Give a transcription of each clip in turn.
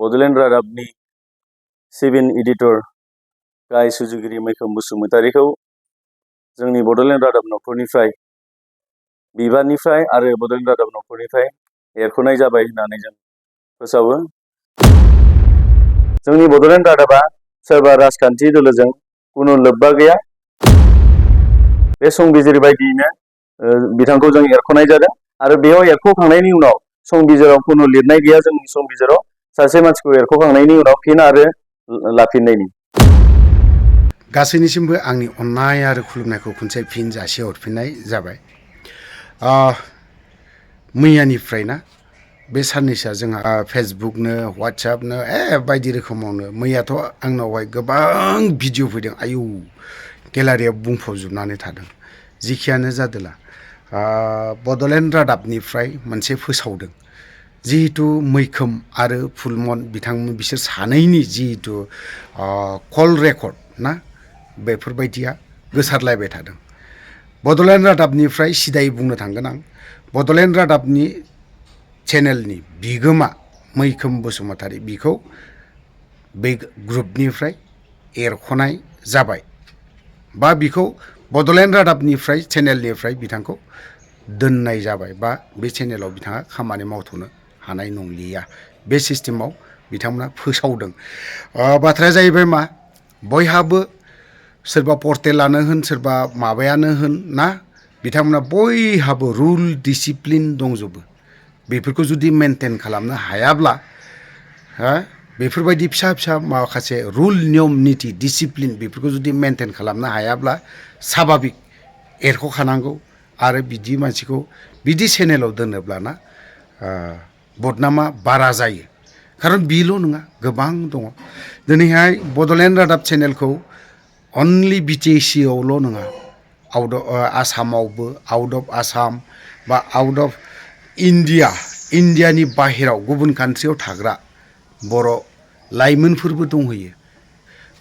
बड'लेण्ड रादाबनि civil editor गाहाय सुजुगिरि मैखोम बसुमतारीखौ जोंनि बड'लेण्ड रादाब न'खरनिफ्राय बिबाननिफ्राय आरो बड'लेण्ड रादाब न'खरनिफ्राय एरख'नाय जाबाय होननानै जों फोसावो। जोंनि बड'लेण्ड रादाबा सोरबा राजखान्थि दोलोजों कुनु लोब्बा गैया। बे संबिजिर बायदियैनो बिथांखौ जों एरख'नाय जादों आरो बेयाव एरख'खांनायनि उनाव संबिजिराव कुनु लिरनाय गैया जोंनि संबिजिराव सासे मानसिखौ एरख'खांनायनि उनाव फिन आरो लाफिननायनि। गासैनिसिमबो आंनि अननाय आरो खुलुमनायखौ खनसे फिन जासिहरफिननाय जाबाय। मैयानिफ्राय ना बे साननैसोआ जोंहा फेसबुकनो वाट्सएपनो बायदि रोखोमावनो मैयाथ' आंनावहाय गोबां भिडिअ फैदों। आयु गेलारिया बुंफबजोबनानै थादों। जिखियानो जादोला बड'लेण्ड रादाबनिफ्राय मोनसे फोसावदों जिहेतु मैखोम आरो फुलमन बिथांमोन बिसोर सानैनि जिहेतु कल रेकर्ड ना बेफोरबायदिया गोसारलायबाय थादों। बड'लेण्ड रादाबनिफ्राय सिदायै बुंनो थांगोन आं। बड'लेण्ड रादाबनि चेनेलनि बिगोमा मैखोम बसुमतारी बिखौ बे ग्रुपनिफ्राय एरख'नाय जाबाय बा बिखौ बड'लेण्ड रादाबनिफ्राय चेनेलनिफ्राय बिथांखौ दोननाय जाबाय बा बे चेनेलाव बिथाङा खामानि मावथ'नो हानाय नंलिया। बे सिस्टेमाव बिथांमोना फोसावदों। बाथ्राया जाहैबाय मा बयहाबो सोरबा पर्टेलानो होन सोरबा माबायानो होन ना बिथांमोना बयहाबो रुल डिसिप्लिन दंजोबो। बेफोरखौ जुदि मेनटेन खालामनो हायाब्ला बेफोरबायदि फिसा फिसा माखासे रुल नियम निति डिसिप्लिन बेफोरखौ जुदि मेनटेन खालामनो हायाब्ला साभाबिक एरख'खानांगौ आरो बिदि मानसिखौ बिदि चेनेलाव दोनोब्लाना बदनामा बारा जायो। खारन बेल' नङा गोबां दङ। दिनैहाय बड'लेण्ड रादाब चेनेलखौ अनलि बिटिसि आवल' नङा आउट अफ आसामावबो आउट अफ आसाम बा आउट अफ इन्डियानि बाहेराव गुबुन कान्ट्रियाव थाग्रा बर' लाइमोनफोरबो दंहैयो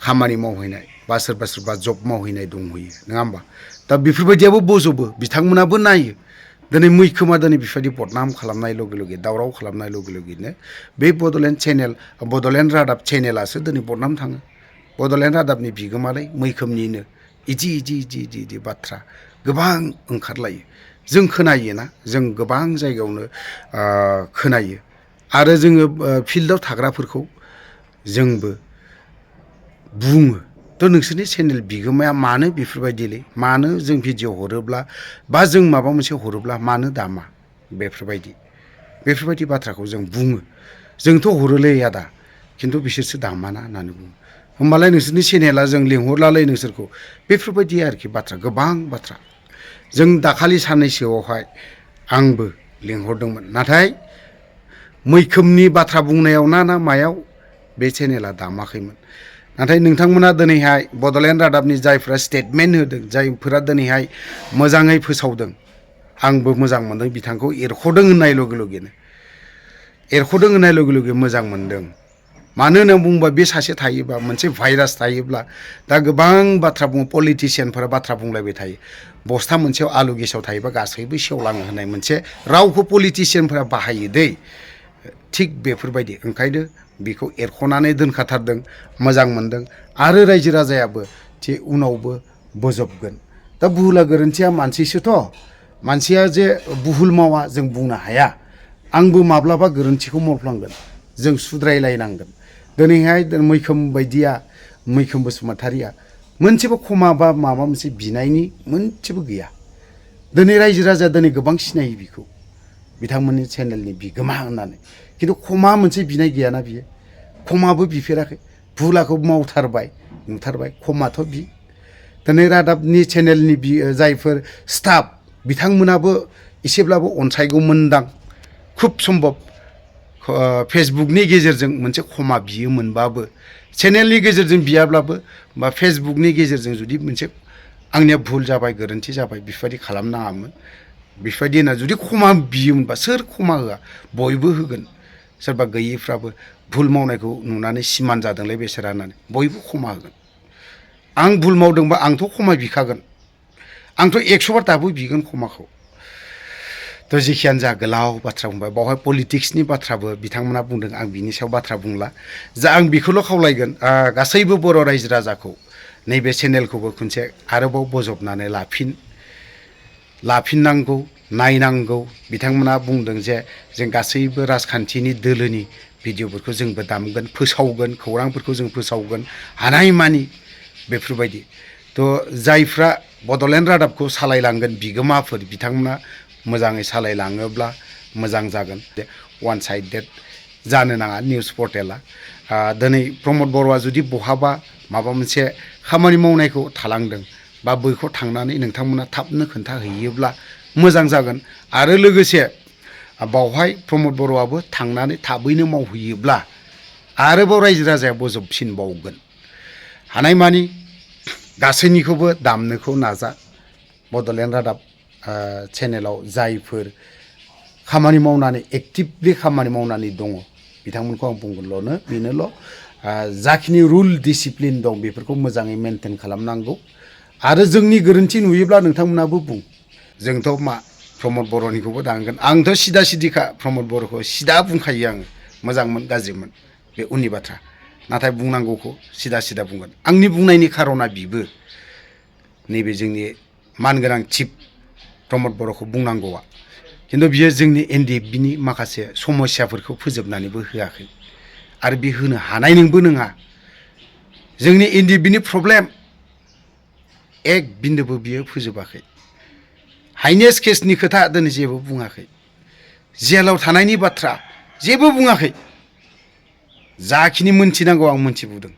खामानि मावहैनाय बा सोरबा सोरबा जब मावहैनाय दंहैयो नङा होमबा। दा बेफोरबायदियाबो बज'बो बिथांमोनाबो नायो। दिनै मैखोमा दिनै बेफोरबायदि बदनाम खालामनाय लगे लगे दावराव खालामनाय लगे लगेनो बे बड'लेण्ड रादाब चेनेलासो दिनै बदनाम थाङो। बड'लेण्ड रादाबनि बिगोमालाय मैखोमनिनो इदि बाथ्रा गोबां ओंखारलायो। जों खोनायोना जों गोबां जायगायावनो खोनायो आरो जोङो फिल्डआव थाग्राफोरखौ जोंबो बुङो थ' नोंसोरनि चेनेल बिगोमाया मानो बेफोरबायदिलै मानो जों भिडिअ हरोब्ला बा जों माबा मोनसे हरोब्ला मानो दामा बेफोरबायदि बाथ्राखौ जों बुङो। जोंथ' हरोलै आदा खिन्थु बिसोरसो दामाना होननानै बुङो। होमबालाय नोंसोरनि चेनेला जों लिंहरलालै नोंसोरखौ बेफोरबायदि आरोखि बाथ्रा गोबां बाथ्रा। जों दाखालि साननैसोआवहाय आंबो लिंहरदोंमोन नाथाय मैखोमनि बाथ्रा बुंनायाव ना मायाव बे चेनेला दामाखैमोन। नाथाय नोंथांमोना दिनैहाय बड'लेण्ड रादाबनि जायफ्रा स्टेटमेन्ट होदों जायफोरा दिनैहाय मोजाङै फोसावदों आंबो मोजां मोनदों। बिथांखौ एरख'दों होननाय लगे लगे मोजां मोनदों। मानो होनना बुङोबा बे सासे थायोबा मोनसे भाइरास थायोब्ला दा गोबां बाथ्रा बुङो पलिटिसियानफोरा बाथ्रा बुंलायबाय थायो। बस्था मोनसेयाव आलु गेसाव थायोबा गासैबो सेवलाङो होननाय मोनसे रावखौ पलिटिसियानफोरा बाहायो दै। थिग बेफोरबायदि ओंखायनो बेखौ एरख'नानै दोनखाथारदों मोजां मोनदों आरो रायजो राजायाबो जे उनावबो बोजबगोन। दा भुला गोरोन्थिया मानसिसोथ' मानसिया जे भुल मावा जों बुंनो हाया। आंबो माब्लाबा गोरोन्थिखौ मावफ्लांगोन जों सुद्रायलायनांगोन। दिनैहाय मैखोम बसुमतारीया मोनसेबो खमा बा माबा मोनसे बिनायनि मोनसेबो गैया। दिनै रायजो राजाया दिनै गोबां सिनायो बिखौ बिथांमोननि चेनेलनि बिगोमा होननानै। खिन्थु खमा मोनसे बिनाय गैयाना बियो खमाबो बिफेराखै। भुलाखौ मावथारबाय नुथारबाय खमाथ' बि दिनै रादाबनि चेनेलनि जायफोर स्टाफ बिथांमोनाबो एसेब्लाबो अनसायगौमोनदां। खुब सम्भब फेसबुकनि गेजेरजों मोनसे खमा बियोमोनबाबो चेनेलनि गेजेरजों बियाब्लाबो बा फेसबुकनि गेजेरजों जुदि मोनसे आंनिया भुल जाबाय गोरोन्थि जाबाय बेफोरबायदि खालामनाङामोन। बेफोरबायदि होनना जुदि खमा बियोमोनबा सोर खमा होआ बयबो होगोन। सोरबा गैयैफ्राबो भुल मावनायखौ नुनानै सिमान जादोंलै बेसोरा होननानै बयबो खमा होगोन। आं भुल मावदोंबा आंथ' खमा बिखागोन। आंथ' 100 बार दाबो बिगोन खमाखौ। थ' जेखियानो जा गोलाव बाथ्रा बुंबाय बावहाय पलिटिक्सनि बाथ्राबो बिथांमोना बुंदों आं बिनि सायाव बाथ्रा बुंला जा आं बेखौल' खावलायगोन गासैबो बर' रायजो राजाखौ नैबे चेनेलखौबो खनसे आरोबाव बजबनानै लाफिननांगौ नायनांगौ बिथांमोना बुंदों जे जों गासैबो राजखान्थिनि दोलोनि भिडिअ'फोरखौ जोंबो दामगोन फोसावगोन खौरांफोरखौ जों फोसावगोन हानायमानि बेफोरबायदि थ' जायफ्रा बड'लेण्ड रादाबखौ सालायलांगोन बिगोमाफोर बिथांमोना मोजाङै सालायलाङोब्ला मोजां जागोन वान साइडेड जानो नाङा निउस पर्टेला दिनै प्रमद बर'आ जुदि बहाबा माबा मोनसे खामानि मावनायखौ थालांदों बा बैखौ थांनानै नोंथांमोना थाबनो खोन्थाहैयोब्ला मोजां जागोन आरो लोगोसे बावहाय प्रमद बर'आबो थांनानै थाबैनो मावहैयोब्ला आरोबाव रायजो राजाया बजबफिनबावगोन हानायमानि गासैनिखौबो दामनोखौ नाजा बड'लेण्ड रादाब चेनेलाव जायफोर खामानि मावनानै एक्टिभलि खामानि मावनानै दङ बिथांमोनखौ आं बुंगोनल'नो बेनोल' जाखिनि रुल डिसिप्लिन दं बेफोरखौ मोजाङै मेनटेन खालामनांगौ आरो जोंनि गोरोन्थि नुयोब्ला नोंथांमोनाबो बुं जोंथ' मा प्रमद बर'निखौबो दांगोन आंथ' सिदा सिदिखा प्रमद बर'खौ सिदा बुंखायो आङो मोजांमोन गाज्रिमोन बे उननि बाथ्रा नाथाय बुंनांगौखौ सिदा बुंगोन आंनि बुंनायनि खार'ना बिबो नैबे जोंनि मानगोनां चिफ प्रमद बर'खौ बुंनांगौआ खिन्थु बियो जोंनि NDFBनि माखासे समस्याफोरखौ फोजोबनानैबो होआखै आरो बे होनो हानाय नोंबो नङा जोंनि NDFBनि प्रब्लेम एक बिन्दोबो बियो फोजोबाखै हाइनेस्ट केसनि खोथा दिनै जेबो बुङाखै जेलाव थानायनि बाथ्रा जेबो बुङाखै जाखिनि मोनथिनांगौ आं मोनथिबोदों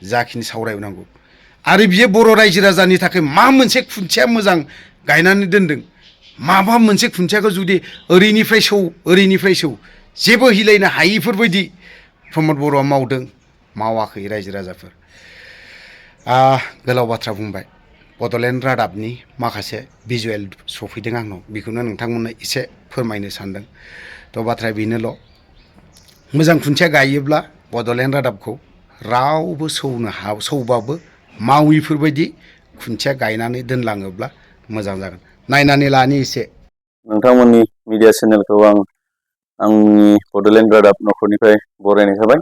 जाखिनि सावरायनांगौ आरो बियो बर' रायजो राजानि थाखाय मा मोनसे खुन्थिया मोजां गायनानै दोनदों माबा मोनसे खुन्थियाखौ जुदि ओरैनिफ्राय सौ जेबो हिलायनो हायिफोरबायदि प्रमद बर'आ मावदों मावाखै रायजो राजाफोर गोलाव बाथ्रा बुंबाय बड'लेण्ड रादाबनि माखासे भिजुवेल सफैदों आंनाव बेखौनो नोंथांमोननो एसे फोरमायनो सानदों थ' बाथ्राया बेनोल' मोजां खुन्थिया गायोब्ला बड'लेण्ड रादाबखौ रावबो सौबाबो माविफोरबायदि खुन्थिया गायनानै दोनलाङोब्ला मोजां जागोन नायनानै लानि एसे नोंथांमोननि मिडिया चेनेलखौ आंनि बड'लेण्ड रादाब नखरनिफ्राय बरायनाय थाबाय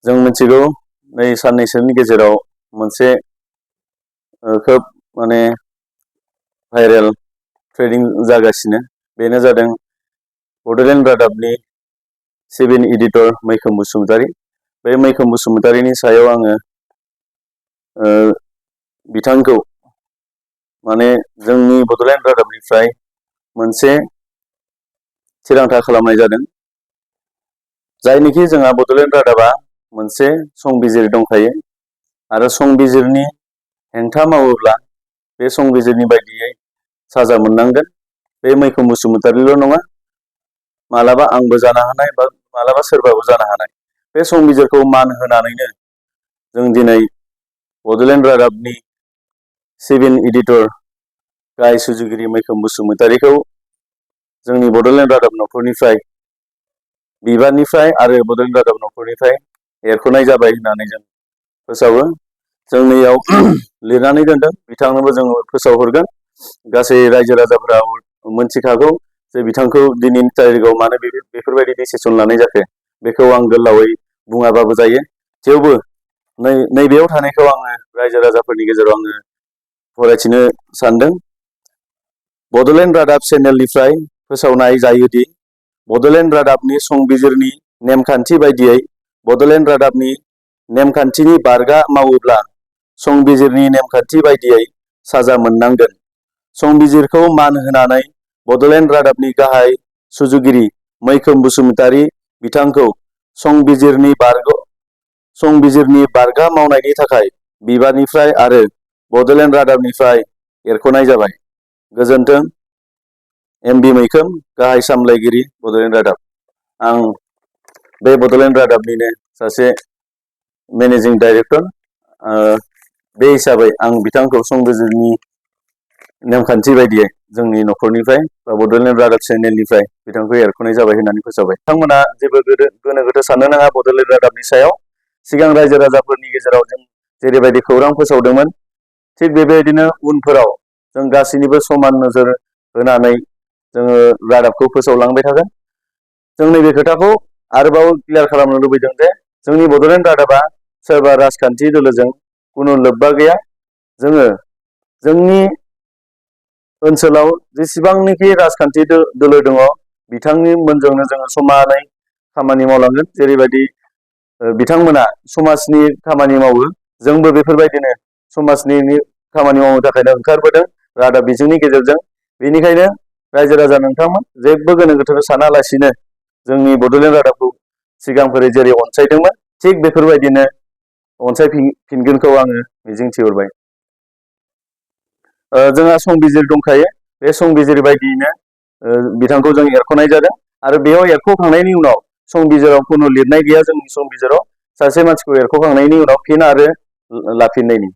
जों मिथिगौ नै साननैसोनि गेजेराव मोनसे खोब माने भाइरेल ट्रेडिं जागासिनो बेनो जादों बड'लेण्ड रादाबनि 7 एडिटर मैखोम बसुमतारी बे मैखोम बसुमतारीनि सायाव आङो बिथांखौ माने जोंनि बड'लेण्ड रादाबनिफ्राय मोनसे थिरांथा खालामनाय जादों जायनिखि जोंहा बड'लेण्ड रादाबा मोनसे संबिजिर दंखायो आरो संबिजिरनि हेंथा मावोब्ला बे संबिजिरनि बायदियै साजा मोननांगोन बे मैखोम बसुमतारील' नङा मालाबा आंबो जानो हानाय बा मालाबा सोरबाबो जानो हानाय बे संबिजिरखौ मान होनानैनो जों दिनै बड'लेण्ड रादाबनि 7 एडिटर गाहाय सुजुगिरि मैखोम बसुमतारीखौ जोंनि बड'लेण्ड रादाब नखरनिफ्राय बिबाननिफ्राय आरो बड'लेण्ड रादाब नखरनिफ्राय एरख'नाय जाबाय होननानै जों फोसावो जोंनियाव लिरनानै दोनदों बिथांनोबो जों फोसावहरगोन गासै रायजो राजाफोरा मोनथिखागौ जे बिथांखौ दिनैनि तारिखआव मानो बेफोरबायदि डिसिसन लानाय जाखो बेखौ आं गोलावै बुङाबाबो जायो थेवबो नैबेयाव थानायखौ आङो रायजो राजाफोरनि गेजेराव आङो फरायथिनो सानदों बड'लेण्ड रादाब चेनेलनिफ्राय फोसावनाय जायोदि बड'लेण्ड रादाबनि संबिजिरनि नेमखान्थि बायदियै बड'लेण्ड रादाबनि नेमखान्थिनि बारगा मावोब्ला संबिजिरनि नेमखान्थि बायदियै साजा मोननांगोन संबिजिरखौ मान होनानै बड'लेण्ड रादाबनि गाहाय सुजुगिरि मैखोम बसुमतारी बिथांखौ संबिजिरनि बारगा मावनायनि थाखाय बिबाननिफ्राय आरो बड'लेण्ड रादाबनिफ्राय एरख'नाय जाबाय गोजोन्थों MB मैखोम गाहाय सामलायगिरि बड'लेण्ड रादाब आं बे बड'लेण्ड रादाबनिनो सासे मेनेजिं डाइरेक्टर बे हिसाबै आं बिथांखौ संबिजिरनि नेमखान्थि बायदियै जोंनि नखरनिफ्राय बा बड'लेण्ड रादाब चेनेलनिफ्राय बिथांखौ एरख'नाय जाबाय होननानै फोसावबाय बिथांमोना जेबो गोनो गोथो साननो नाङा बड'लेण्ड रादाबनि सायाव सिगां रायजो राजाफोरनि गेजेराव जों जेरैबायदि खौरां फोसावदोंमोन थिग बेबायदिनो उनफोराव जों गासैनिबो समान नोजोर होनानै जोङो रादाबखौ फोसावलांबाय थागोन। जों नैबे खोथाखौ आरोबाव क्लियार खालामनो लुबैदों जे जोंनि बड'लेण्ड रादाबा सोरबा राजखान्थि दोलोजों खुनु लोब्बा गैया। जोङो जोंनि ओनसोलाव जेसेबांनाखि राजखान्थि दोलो दङ बिथांमोनजोंनो जोङो समानै खामानि मावलांगोन। जेरैबायदि बिथांमोना समाजनि खामानि मावो, जोंबो बेफोरबायदिनो समाजनि खामानि मावनो थाखायनो ओंखारबोदों रादाब बिजोंनि गेजेरजों। बेनिखायनो रायजो राजा नोंथांमोन जेबो गोनो गोथो सानालासिनो जोंनि बड'लेण्ड रादाबखौ सिगांफोरै जेरै अनसायदोंमोन थिग बेफोरबायदिनो अनसायफिनगोनखौ आङो मिजिंथिहरबाय। जोंहा संबिजिर दंखायो, बे संबिजिर बायदियैनो बिथांखौ जों एरख'नाय जादों आरो बेयाव एरख'खांनायनि उनाव संबिजिराव खुनु लिरनाय गैया। जोंनि संबिजिराव सासे मानसिखौ एरख'खांनायनि उनाव फिन आरो लाफिननायनि